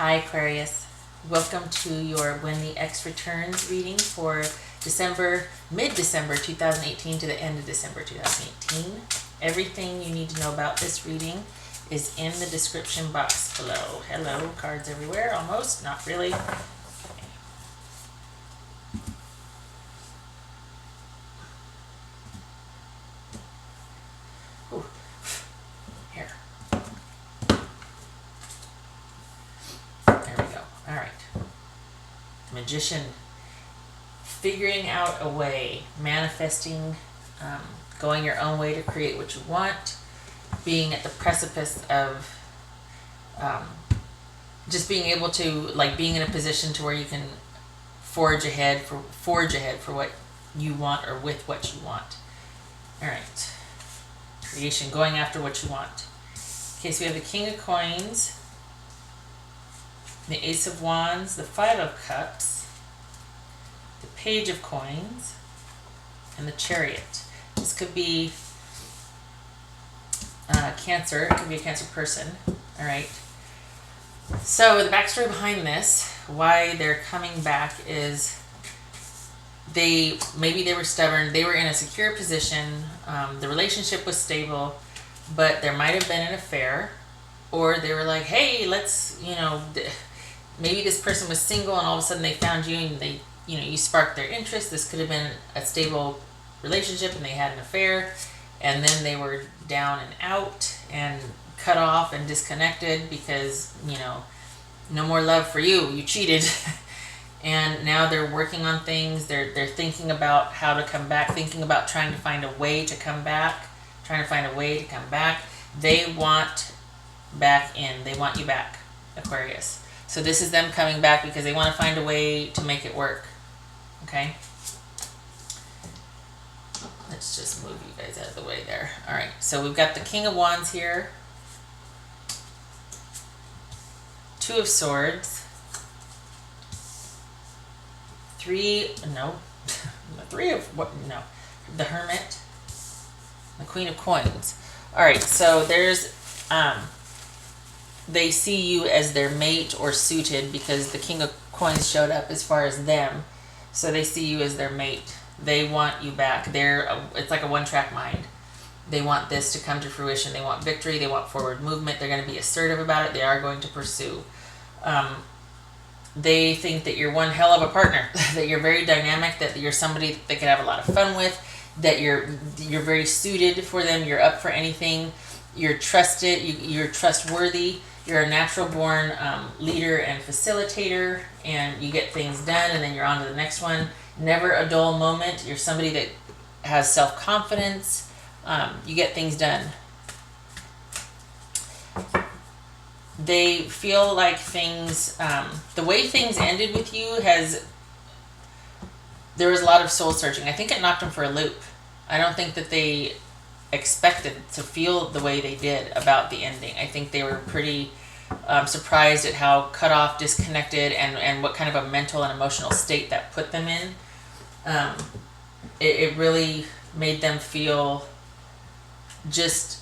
Hi Aquarius, welcome to your When the X Returns reading for mid-December 2018 to the end of December 2018. Everything you need to know about this reading is in the description box below. Hello, cards everywhere, almost, not really. Ooh. Here. There we go. All right. Magician, figuring out a way, manifesting, going your own way to create what you want, being at the precipice of just being able to, like, being in a position to where you can forge ahead for what you want or with what you want. All right. Creation, going after what you want. Okay, so we have the King of Coins, the Ace of Wands, the Five of Cups, the Page of Coins, and the Chariot. This could be Cancer. It could be a Cancer person. All right. So the backstory behind this, why they're coming back, is maybe they were stubborn. They were in a secure position. The relationship was stable, but there might have been an affair, or they were like, hey, let's, maybe this person was single and all of a sudden they found you and they, you sparked their interest. This could have been a stable relationship and they had an affair, and then they were down and out and cut off and disconnected because, no more love for you. You cheated. And now they're working on things. They're thinking about how to come back, thinking about trying to find a way to come back, They want back in. They want you back, Aquarius. So this is them coming back because they want to find a way to make it work. Okay? Let's just move you guys out of the way there. All right. So we've got the King of Wands here. Two of Swords. The Hermit, the Queen of Coins. All right, so there's, they see you as their mate or suited because the King of Coins showed up as far as them. So they see you as their mate. They want you back. It's like a one-track mind. They want this to come to fruition. They want victory. They want forward movement. They're going to be assertive about it. They are going to pursue. They think that you're one hell of a partner, that you're very dynamic, that you're somebody that they can have a lot of fun with, that you're very suited for them. You're up for anything. You're trusted. You're trustworthy. You're a natural born leader and facilitator, and you get things done, and then you're on to the next one. Never a dull moment. You're somebody that has self-confidence. You get things done. They feel like things, the way things ended with you there was a lot of soul searching. I think it knocked them for a loop. I don't think that they expected to feel the way they did about the ending. I think they were pretty surprised at how cut off, disconnected, and what kind of a mental and emotional state that put them in. It really made them feel just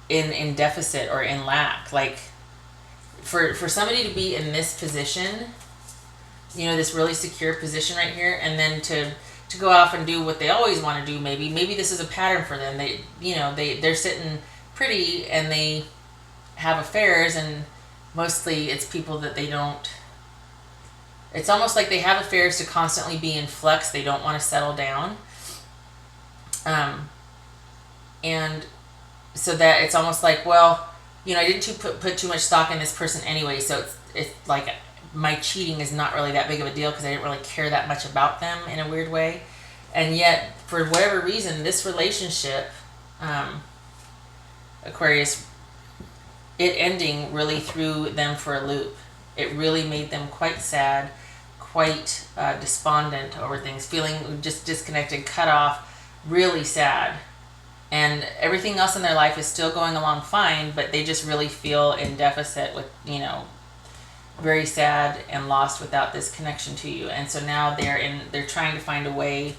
in deficit or in lack. Like for somebody to be in this position, this really secure position right here, and then to go off and do what they always want to do, maybe this is a pattern for them. They're sitting pretty and they have affairs, and mostly it's people that they don't, it's almost like they have affairs to constantly be in flux. They don't want to settle down. And so that it's almost like, well, I didn't put too much stock in this person anyway, so it's like my cheating is not really that big of a deal because I didn't really care that much about them in a weird way. And yet, for whatever reason, this relationship, Aquarius, it ending really threw them for a loop. It really made them quite sad, quite despondent over things, feeling just disconnected, cut off, really sad. And everything else in their life is still going along fine, but they just really feel in deficit with, very sad and lost without this connection to you. And so now they're trying to find a way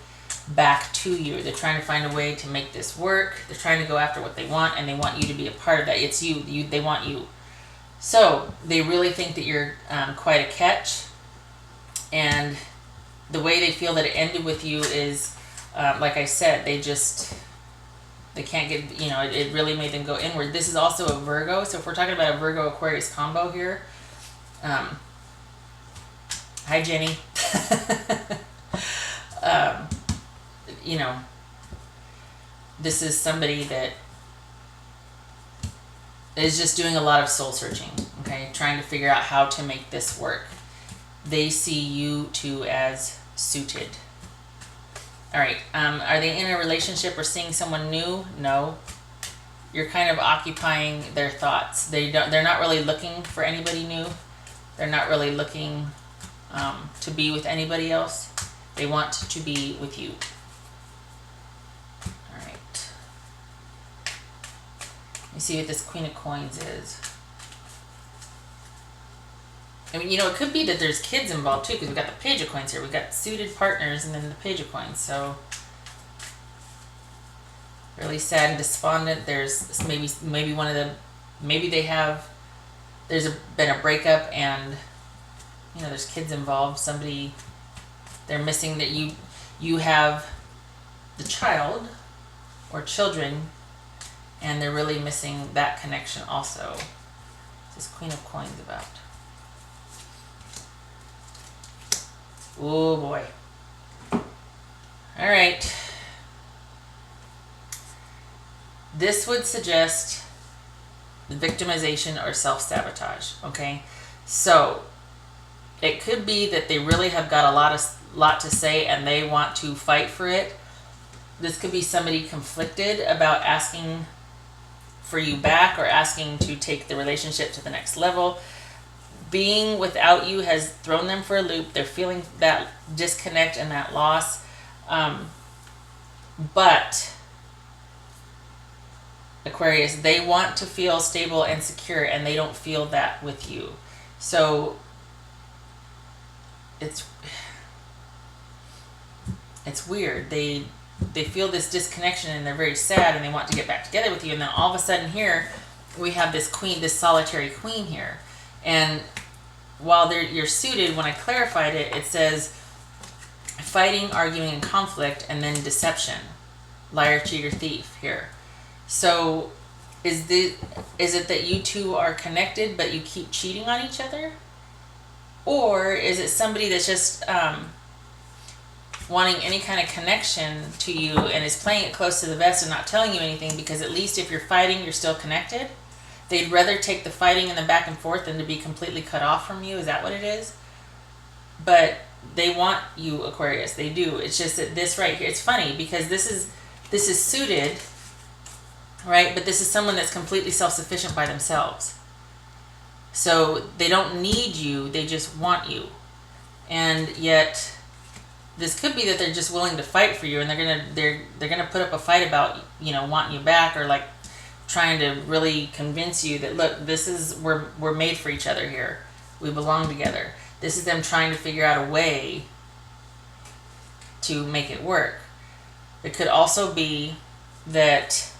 back to you. They're trying to find a way to make this work. They're trying to go after what they want, and they want you to be a part of that. It's you. They want you. So they really think that you're quite a catch, and the way they feel that it ended with you is, like I said, they can't get, it really made them go inward. This is also a Virgo, so if we're talking about a Virgo Aquarius combo here, hi Jenny. um, this is somebody that is just doing a lot of soul searching, okay, trying to figure out how to make this work. They see you two as suited. All right, are they in a relationship or seeing someone new? No. You're kind of occupying their thoughts. They're not really looking for anybody new. They're not really looking to be with anybody else. They want to be with you. All right. Let me see what this Queen of Coins is. I mean, it could be that there's kids involved too, because we've got the Page of Coins here. We've got suited partners and then the Page of Coins. So really sad and despondent. There's maybe one of them, maybe they have, been a breakup and, there's kids involved. Somebody, they're missing that you have the child or children, and they're really missing that connection also. What's this Queen of Coins about? Oh boy. All right. This would suggest victimization or self-sabotage, okay? So it could be that they really have got a lot to say and they want to fight for it. This could be somebody conflicted about asking for you back or asking to take the relationship to the next level. Being without you has thrown them for a loop. They're feeling that disconnect and that loss. But Aquarius, they want to feel stable and secure, and they don't feel that with you. So it's weird. They feel this disconnection and they're very sad and they want to get back together with you. And then all of a sudden here we have this queen, this solitary queen here. And while you're suited, when I clarified it, it says fighting, arguing, and conflict, and then deception. Liar, cheater, thief here. So is it that you two are connected but you keep cheating on each other? Or is it somebody that's just wanting any kind of connection to you and is playing it close to the vest and not telling you anything, because at least if you're fighting, you're still connected? They'd rather take the fighting and the back and forth than to be completely cut off from you. Is that what it is? But they want you, Aquarius. They do. It's just that this right here, it's funny because this is suited, right? But this is someone that's completely self-sufficient by themselves. So they don't need you, they just want you. And yet this could be that they're just willing to fight for you, and they're gonna put up a fight about, wanting you back, or like trying to really convince you that, look, we're made for each other here. We belong together. This is them trying to figure out a way to make it work. It could also be that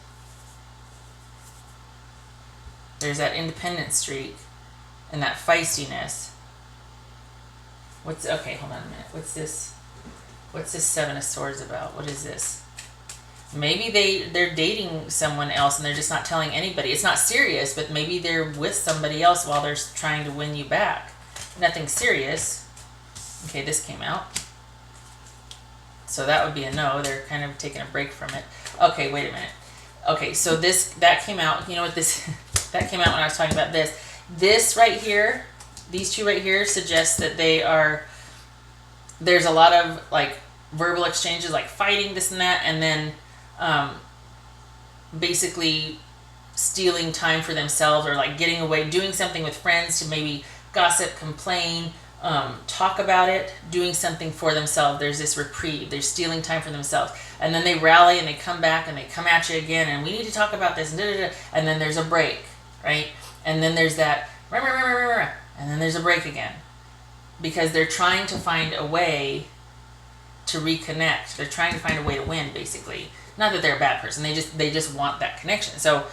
there's that independent streak and that feistiness. Okay, hold on a minute. What's this Seven of Swords about? What is this? Maybe they're dating someone else and they're just not telling anybody. It's not serious, but maybe they're with somebody else while they're trying to win you back. Nothing serious. Okay, this came out. So that would be a no. They're kind of taking a break from it. Okay, wait a minute. Okay, so that came out. You know what this that came out when I was talking about this. This right here, these two right here suggest that there's a lot of like verbal exchanges, like fighting, this and that, and then basically stealing time for themselves, or like getting away, doing something with friends to maybe gossip, complain, talk about it, doing something for themselves. There's this reprieve. They're stealing time for themselves. And then they rally and they come back and they come at you again, and we need to talk about this, and then there's a break, right? And then there's that, and then there's a break again. Because they're trying to find a way to reconnect. They're trying to find a way to win, basically. Not that they're a bad person. They just want that connection. So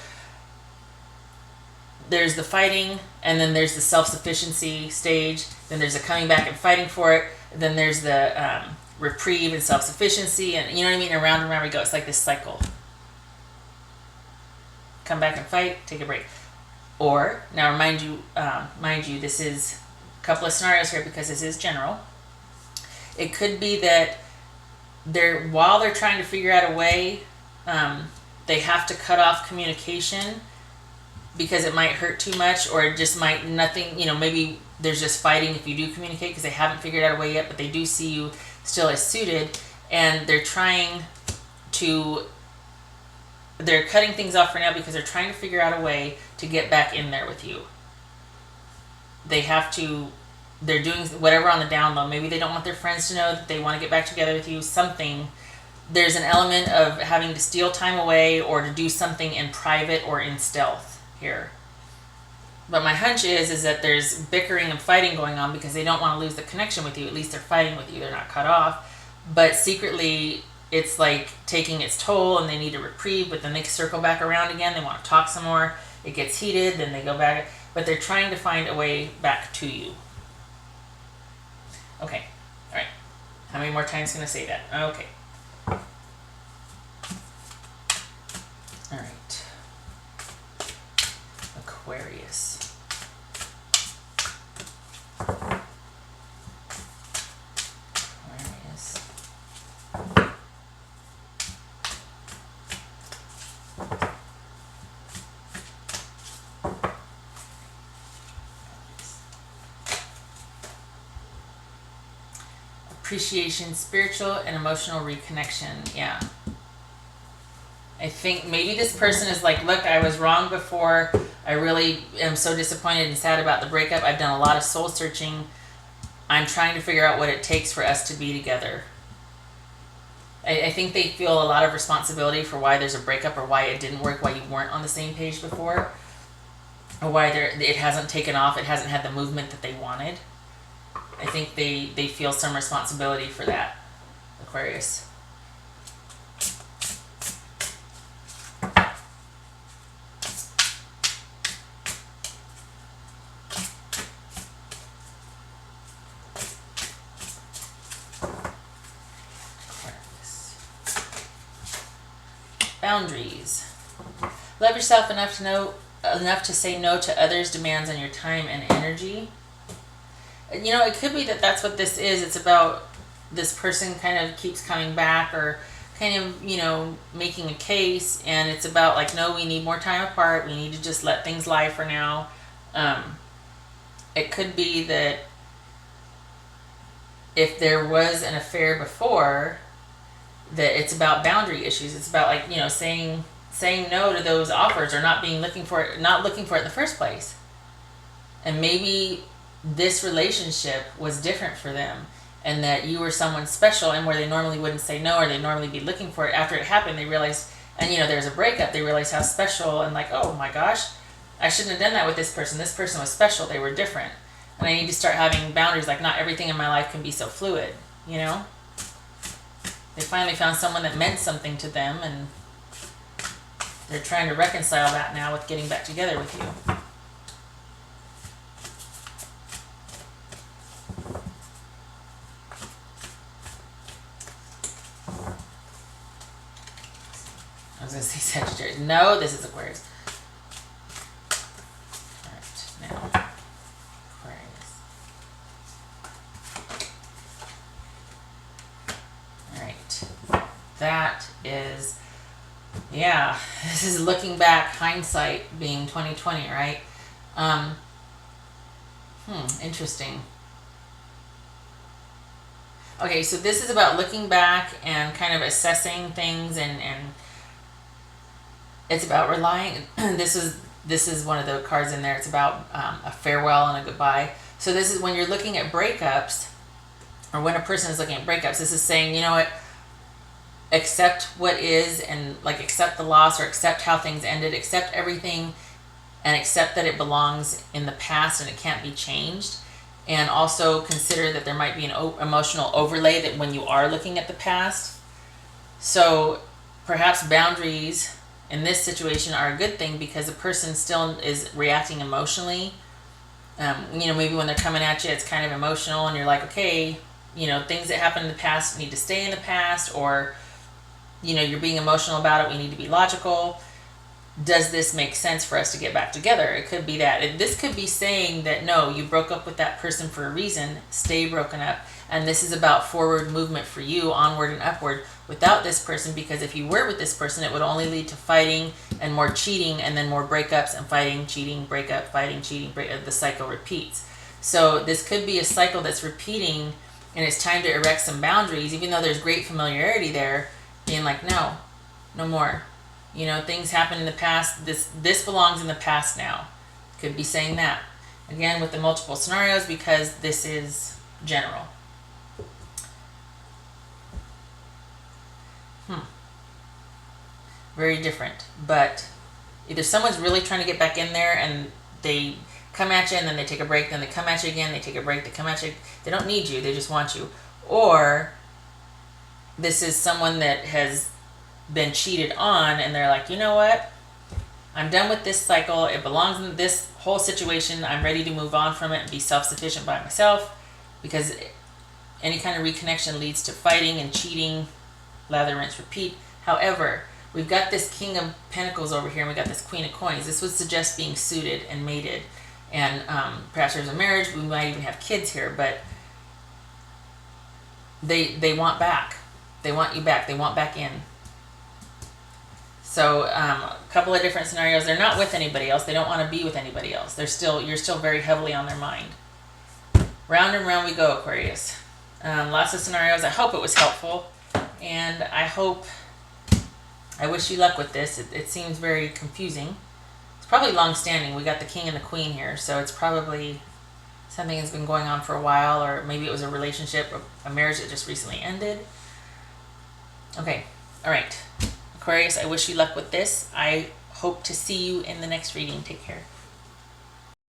there's the fighting, and then there's the self-sufficiency stage, then there's the coming back and fighting for it, then there's the reprieve and self-sufficiency, and you know what I mean, around and around we go. It's like this cycle. Come back and fight, take a break. Or, now mind you, this is a couple of scenarios here because this is general. It could be that while they're trying to figure out a way, they have to cut off communication because it might hurt too much, or it just might nothing, maybe there's just fighting if you do communicate because they haven't figured out a way yet, but they do see you still as suited, and they're cutting things off for now because they're trying to figure out a way to get back in there with you. They're doing whatever on the down low. Maybe they don't want their friends to know that they want to get back together with you. Something. There's an element of having to steal time away or to do something in private or in stealth here. But my hunch is that there's bickering and fighting going on because they don't want to lose the connection with you. At least they're fighting with you. They're not cut off. But secretly, it's like taking its toll and they need a reprieve, but then they circle back around again. They want to talk some more. It gets heated, then they go back. But they're trying to find a way back to you. Okay. All right. How many more times can I say that? Okay. All right. Aquarius. Aquarius. Appreciation, spiritual and emotional reconnection. Yeah. I think maybe this person is like, look, I was wrong before. I really am so disappointed and sad about the breakup. I've done a lot of soul searching. I'm trying to figure out what it takes for us to be together. I think they feel a lot of responsibility for why there's a breakup or why it didn't work, why you weren't on the same page before, or why it hasn't taken off, it hasn't had the movement that they wanted. I think they feel some responsibility for that, Aquarius. Boundaries. Love yourself enough to say no to others' demands on your time and energy. It could be that that's what this is. It's about this person kind of keeps coming back or kind of, making a case, and it's about like, no, we need more time apart. We need to just let things lie for now. It could be that if there was an affair before, that it's about boundary issues. It's about like, saying no to those offers or not looking for it in the first place. And maybe this relationship was different for them, and that you were someone special, and where they normally wouldn't say no or they normally be looking for it, after it happened they realized, and there's a breakup, they realized how special, and like, oh my gosh, I shouldn't have done that with this person was special, they were different, and I need to start having boundaries. Like, not everything in my life can be so fluid. They finally found someone that meant something to them, and they're trying to reconcile that now with getting back together with you. I was going to say Sagittarius. No, this is Aquarius. All right, now Aquarius. All right, that is, yeah. This is looking back, hindsight being 2020, right? Interesting. Okay, so this is about looking back and kind of assessing things, and it's about relying. This is one of the cards in there. It's about a farewell and a goodbye. So this is when you're looking at breakups, or when a person is looking at breakups, this is saying, you know what, accept what is, and like accept the loss, or accept how things ended, accept everything, and accept that it belongs in the past and it can't be changed. And also consider that there might be an emotional overlay that when you are looking at the past. So perhaps boundaries in this situation are a good thing because the person still is reacting emotionally. Maybe when they're coming at you, it's kind of emotional, and you're like, okay, things that happened in the past need to stay in the past, or, you're being emotional about it. We need to be logical. Does this make sense for us to get back together? It could be that. This could be saying that, no, you broke up with that person for a reason. Stay broken up. And this is about forward movement for you, onward and upward, without this person, because if you were with this person, it would only lead to fighting and more cheating, and then more breakups and fighting, cheating, breakup, fighting, cheating, the cycle repeats. So this could be a cycle that's repeating, and it's time to erect some boundaries, even though there's great familiarity there, being like, no more. Things happened in the past. This belongs in the past now. Could be saying that. Again, with the multiple scenarios, because this is general. Very different. But either someone's really trying to get back in there and they come at you and then they take a break, then they come at you again, they take a break, they come at you. They don't need you, they just want you. Or this is someone that has been cheated on and they're like, you know what? I'm done with this cycle. It belongs in this whole situation. I'm ready to move on from it and be self-sufficient by myself, because any kind of reconnection leads to fighting and cheating, lather, rinse, repeat. However, we've got this King of Pentacles over here and we got this Queen of Coins. This would suggest being suited and mated, and perhaps there's a marriage. We might even have kids here, but they want back. They want you back. They want back in. So a couple of different scenarios. They're not with anybody else. They don't want to be with anybody else. You're still very heavily on their mind. Round and round we go, Aquarius. Lots of scenarios. I hope it was helpful, and I wish you luck with this. It seems very confusing. It's probably long-standing. We got the King and the Queen here, so it's probably something that's been going on for a while, or maybe it was a relationship, a marriage that just recently ended. Okay, all right. Aquarius, I wish you luck with this. I hope to see you in the next reading. Take care.